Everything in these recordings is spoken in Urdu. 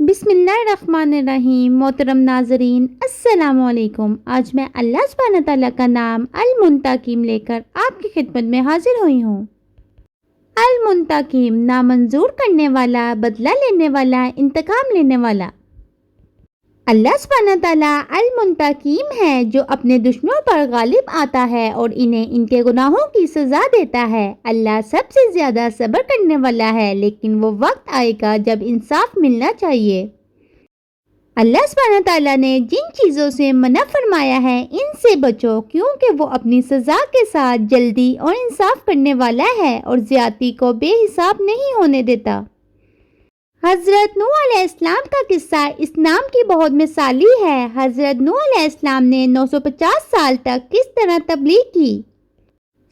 بسم اللہ الرحمن الرحیم۔ محترم ناظرین السلام علیکم۔ آج میں اللہ سبحانہ تعالیٰ کا نام المنتقم لے کر آپ کی خدمت میں حاضر ہوئی ہوں۔ المنتقم، نامنظور کرنے والا، بدلہ لینے والا، انتقام لینے والا۔ اللہ سبحانہ تعالیٰ المنتقم ہے جو اپنے دشمنوں پر غالب آتا ہے اور انہیں ان کے گناہوں کی سزا دیتا ہے۔ اللہ سب سے زیادہ صبر کرنے والا ہے، لیکن وہ وقت آئے گا جب انصاف ملنا چاہیے۔ اللہ سبحانہ تعالیٰ نے جن چیزوں سے منع فرمایا ہے ان سے بچو، کیونکہ وہ اپنی سزا کے ساتھ جلدی اور انصاف کرنے والا ہے اور زیادتی کو بے حساب نہیں ہونے دیتا۔ حضرت نوح علیہ السلام کا قصہ اس نام کی بہت مثالی ہے۔ حضرت نوح علیہ السلام نے 950 سال تک کس طرح تبلیغ کی۔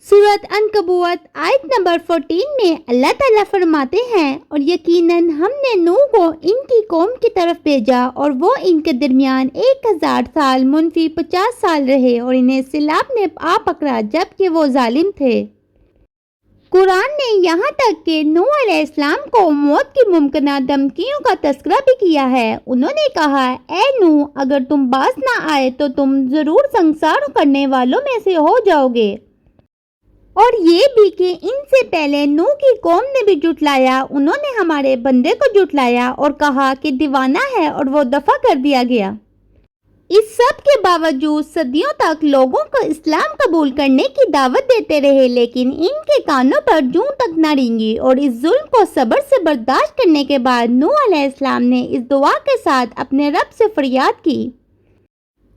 سورۃ عنکبوت آیت نمبر 14 میں اللہ تعالیٰ فرماتے ہیں، اور یقیناً ہم نے نوح کو ان کی قوم کی طرف بھیجا اور وہ ان کے درمیان 1000 سال منفی 50 سال رہے اور انہیں سیلاب نے آ پکڑا جبکہ وہ ظالم تھے۔ قرآن نے یہاں تک کہ نوح علیہ السلام کو موت کی ممکنہ دھمکیوں کا تذکرہ بھی کیا ہے۔ انہوں نے کہا، اے نوح، اگر تم باز نہ آئے تو تم ضرور سنسار کرنے والوں میں سے ہو جاؤ گے۔ اور یہ بھی کہ ان سے پہلے نوح کی قوم نے بھی جھٹلایا، انہوں نے ہمارے بندے کو جھٹلایا اور کہا کہ دیوانہ ہے اور وہ دفع کر دیا گیا۔ اس سب کے باوجود صدیوں تک لوگوں کو اسلام قبول کرنے کی دعوت دیتے رہے، لیکن ان کے کانوں پر جوں تک نہ رینگی، اور اس ظلم کو صبر سے برداشت کرنے کے بعد نوح علیہ السلام نے اس دعا کے ساتھ اپنے رب سے فریاد کی،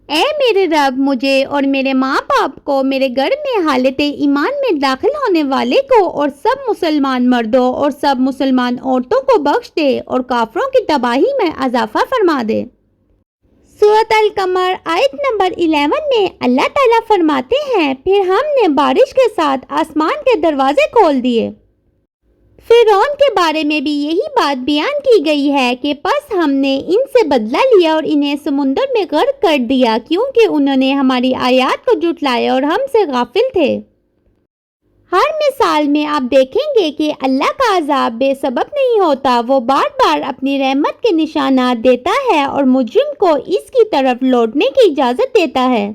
اے میرے رب، مجھے اور میرے ماں باپ کو، میرے گھر میں حالت ایمان میں داخل ہونے والے کو اور سب مسلمان مردوں اور سب مسلمان عورتوں کو بخش دے اور کافروں کی تباہی میں اضافہ فرما دے۔ سورۃ القمر آیت نمبر 11 میں اللہ تعالیٰ فرماتے ہیں، پھر ہم نے بارش کے ساتھ آسمان کے دروازے کھول دیے۔ فرعون کے بارے میں بھی یہی بات بیان کی گئی ہے کہ پس ہم نے ان سے بدلہ لیا اور انہیں سمندر میں غرق کر دیا، کیونکہ انہوں نے ہماری آیات کو جھٹلایا اور ہم سے غافل تھے۔ ہر مثال میں آپ دیکھیں گے کہ اللہ کا عذاب بے سبب نہیں ہوتا، وہ بار بار اپنی رحمت کے نشانات دیتا ہے اور مجرم کو اس کی طرف لوٹنے کی اجازت دیتا ہے۔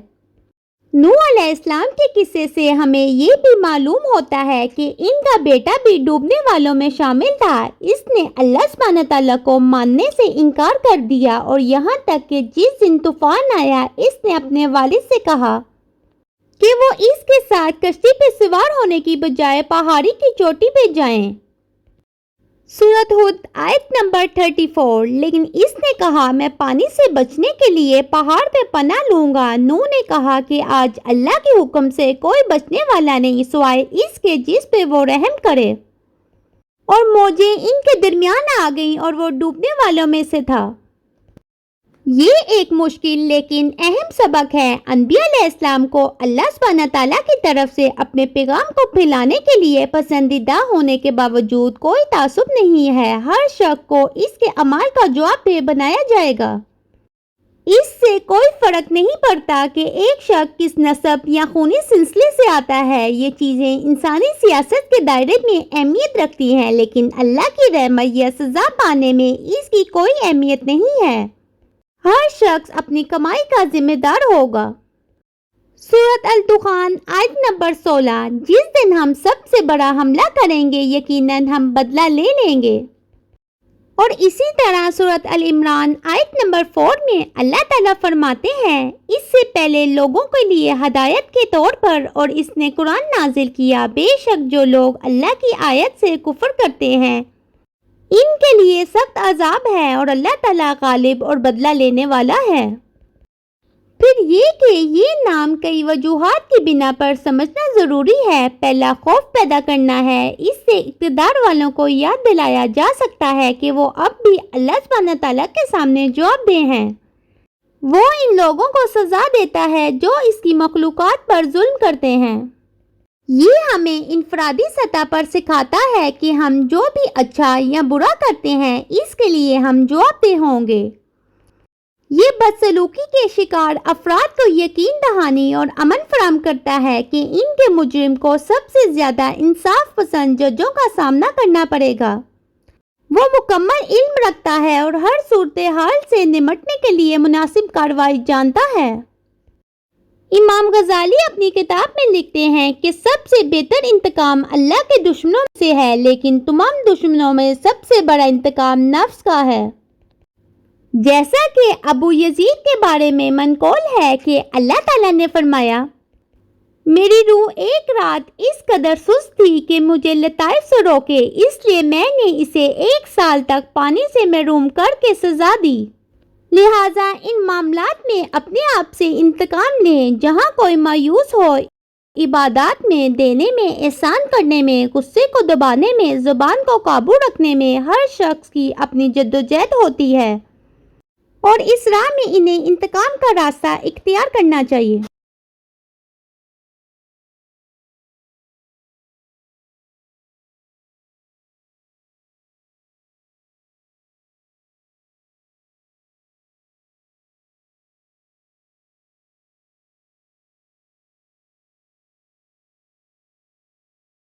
نوح علیہ السلام کے قصے سے ہمیں یہ بھی معلوم ہوتا ہے کہ ان کا بیٹا بھی ڈوبنے والوں میں شامل تھا۔ اس نے اللہ سبحانہ تعالیٰ کو ماننے سے انکار کر دیا اور یہاں تک کہ جس دن طوفان آیا اس نے اپنے والد سے کہا کہ وہ اس کے ساتھ کشتی پہ سوار ہونے کی بجائے پہاڑی کی چوٹی پہ جائیں۔ سورۃ ہود آیت نمبر 34۔ لیکن اس نے کہا، میں پانی سے بچنے کے لیے پہاڑ پہ پناہ لوں گا۔ نوح نے کہا کہ آج اللہ کے حکم سے کوئی بچنے والا نہیں سوائے اس کے جس پہ وہ رحم کرے، اور موجیں ان کے درمیان آ گئیں اور وہ ڈوبنے والوں میں سے تھا۔ یہ ایک مشکل لیکن اہم سبق ہے۔ انبیاء علیہ السلام کو اللہ سبحانہ تعالیٰ کی طرف سے اپنے پیغام کو پھیلانے کے لیے پسندیدہ ہونے کے باوجود کوئی تعصب نہیں ہے۔ ہر شخص کو اس کے اعمال کا جواب دہ بنایا جائے گا۔ اس سے کوئی فرق نہیں پڑتا کہ ایک شخص کس نسب یا خونی سلسلے سے آتا ہے۔ یہ چیزیں انسانی سیاست کے دائرے میں اہمیت رکھتی ہیں، لیکن اللہ کی رحمت یا سزا پانے میں اس کی کوئی اہمیت نہیں ہے۔ ہر شخص اپنی کمائی کا ذمہ دار ہوگا۔ سورۃ الدخان آیت نمبر 16۔ جس دن ہم سب سے بڑا حملہ کریں گے، یقیناً ہم بدلہ لے لیں گے۔ اور اسی طرح سورۃ العمران آیت نمبر 4 میں اللہ تعالیٰ فرماتے ہیں، اس سے پہلے لوگوں کے لیے ہدایت کے طور پر اور اس نے قرآن نازل کیا، بے شک جو لوگ اللہ کی آیت سے کفر کرتے ہیں ان کے لیے سخت عذاب ہے، اور اللہ تعالیٰ غالب اور بدلہ لینے والا ہے۔ پھر یہ کہ یہ نام کئی وجوہات کی بنا پر سمجھنا ضروری ہے۔ پہلا، خوف پیدا کرنا ہے۔ اس سے اقتدار والوں کو یاد دلایا جا سکتا ہے کہ وہ اب بھی اللہ سبحانہ تعالیٰ کے سامنے جواب دہ ہیں۔ وہ ان لوگوں کو سزا دیتا ہے جو اس کی مخلوقات پر ظلم کرتے ہیں۔ یہ ہمیں انفرادی سطح پر سکھاتا ہے کہ ہم جو بھی اچھا یا برا کرتے ہیں اس کے لیے ہم جواب دہ ہوں گے۔ یہ بدسلوکی کے شکار افراد کو یقین دہانی اور امن فراہم کرتا ہے کہ ان کے مجرم کو سب سے زیادہ انصاف پسند ججوں کا سامنا کرنا پڑے گا۔ وہ مکمل علم رکھتا ہے اور ہر صورتحال سے نمٹنے کے لیے مناسب کارروائی جانتا ہے۔ امام غزالی اپنی کتاب میں لکھتے ہیں کہ سب سے بہتر انتقام اللہ کے دشمنوں سے ہے، لیکن تمام دشمنوں میں سب سے بڑا انتقام نفس کا ہے۔ جیسا کہ ابو یزید کے بارے میں منقول ہے کہ اللہ تعالیٰ نے فرمایا، میری روح ایک رات اس قدر سست تھی کہ مجھے لطائف سے روکے، اس لیے میں نے اسے 1 سال تک پانی سے محروم کر کے سزا دی۔ لہٰذا ان معاملات میں اپنے آپ سے انتقام لیں۔ جہاں کوئی مایوس ہو، عبادات میں، دینے میں، احسان کرنے میں، غصے کو دبانے میں، زبان کو قابو رکھنے میں ہر شخص کی اپنی جدوجہد ہوتی ہے، اور اس راہ میں انہیں انتقام کا راستہ اختیار کرنا چاہیے۔